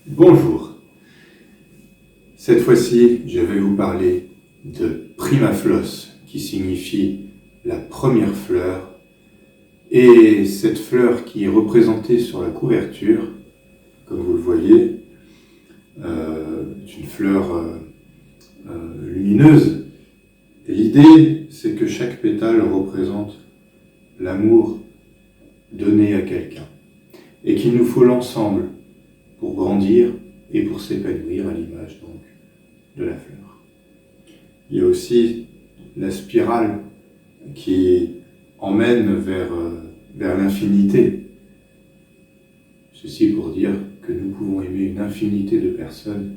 Bonjour. Cette fois-ci, je vais vous parler de prima flosse, qui signifie la première fleur. Et cette fleur qui est représentée sur la couverture, comme vous le voyez, est une fleur lumineuse. Et l'idée, c'est que chaque pétale représente l'amour donné à quelqu'un. Et qu'il nous faut l'ensemble pour grandir et pour s'épanouir à l'image donc de la fleur. Il y a aussi la spirale qui emmène vers l'infinité. Ceci pour dire que nous pouvons aimer une infinité de personnes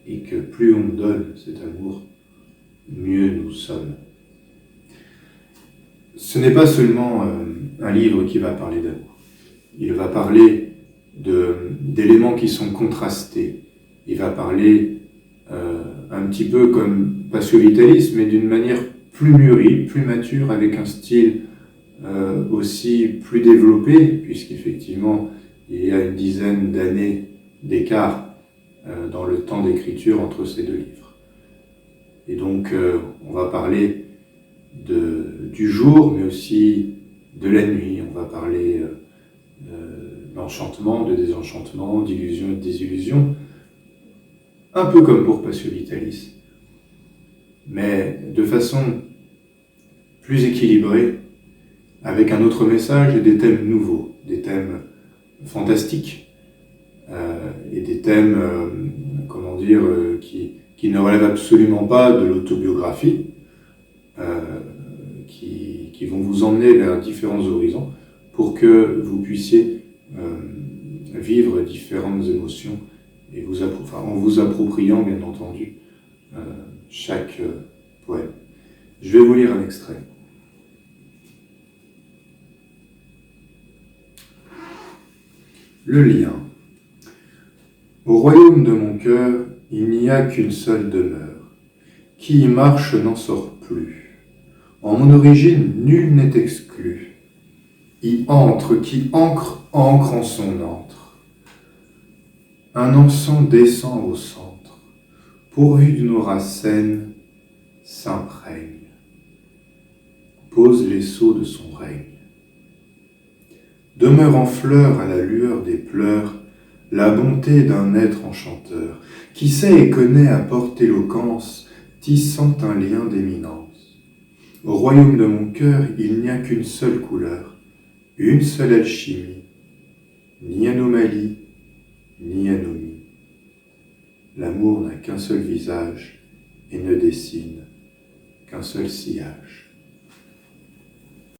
et que plus on donne cet amour, mieux nous sommes. Ce n'est pas seulement un livre qui va parler d'amour. Il va parler d'éléments qui sont contrastés. Il va parler un petit peu comme Passio Vitalis, mais d'une manière plus mûrie, plus mature, avec un style aussi plus développé, puisqu'effectivement, il y a une dizaine d'années d'écart dans le temps d'écriture entre ces deux livres. Et donc, on va parler du jour, mais aussi de la nuit. On va parler d'enchantement, de désenchantement, d'illusion et de désillusion, un peu comme pour Passio Vitalis, mais de façon plus équilibrée, avec un autre message et des thèmes nouveaux, des thèmes fantastiques, et des thèmes, qui ne relèvent absolument pas de l'autobiographie, qui vont vous emmener vers différents horizons pour que vous puissiez vivre différentes émotions et en vous appropriant bien entendu chaque poème. Je vais vous lire un extrait. Le lien. Au royaume de mon cœur, il n'y a qu'une seule demeure. Qui y marche n'en sort plus. En mon origine, nul n'est exclu. Y entre, qui ancre en son antre. Un encens descend au centre, pourvu d'une aura saine, s'imprègne, pose les sceaux de son règne. Demeure en fleurs à la lueur des pleurs, la bonté d'un être enchanteur, qui sait et connaît à porte éloquence, tissant un lien d'éminence. Au royaume de mon cœur, il n'y a qu'une seule couleur, une seule alchimie, ni anomalie, ni anomie. L'amour n'a qu'un seul visage et ne dessine qu'un seul sillage.